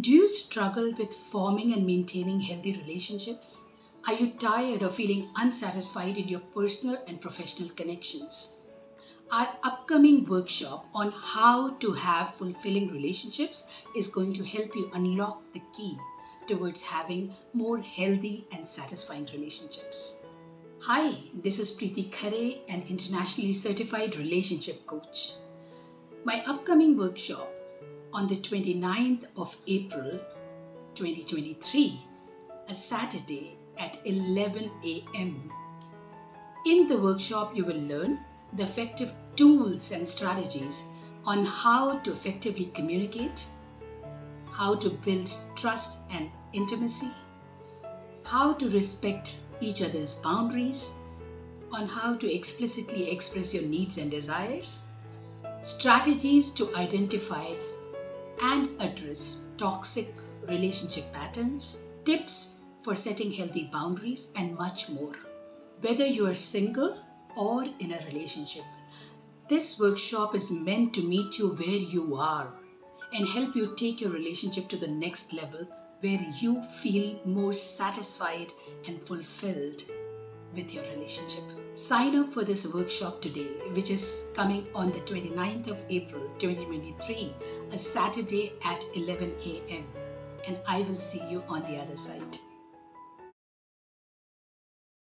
Do you struggle with forming and maintaining healthy relationships? Are you tired of feeling unsatisfied in your personal and professional connections? Our upcoming workshop on how to have fulfilling relationships is going to help you unlock the key towards having more healthy and satisfying relationships. Hi, this is Preeti Khare, an internationally certified relationship coach. My upcoming workshop on the 29th of April 2023, a Saturday at 11 a.m. In the workshop, you will learn the effective tools and strategies on how to effectively communicate, how to build trust and intimacy, how to respect each other's boundaries, on how to explicitly express your needs and desires, strategies to identify and address toxic relationship patterns, tips for setting healthy boundaries, and much more. Whether you are single or in a relationship, this workshop is meant to meet you where you are and help you take your relationship to the next level where you feel more satisfied and fulfilled with your relationship. Sign up for this workshop today, which is coming on the 29th of April 2023, a Saturday at 11 a.m. And I will see you on the other side.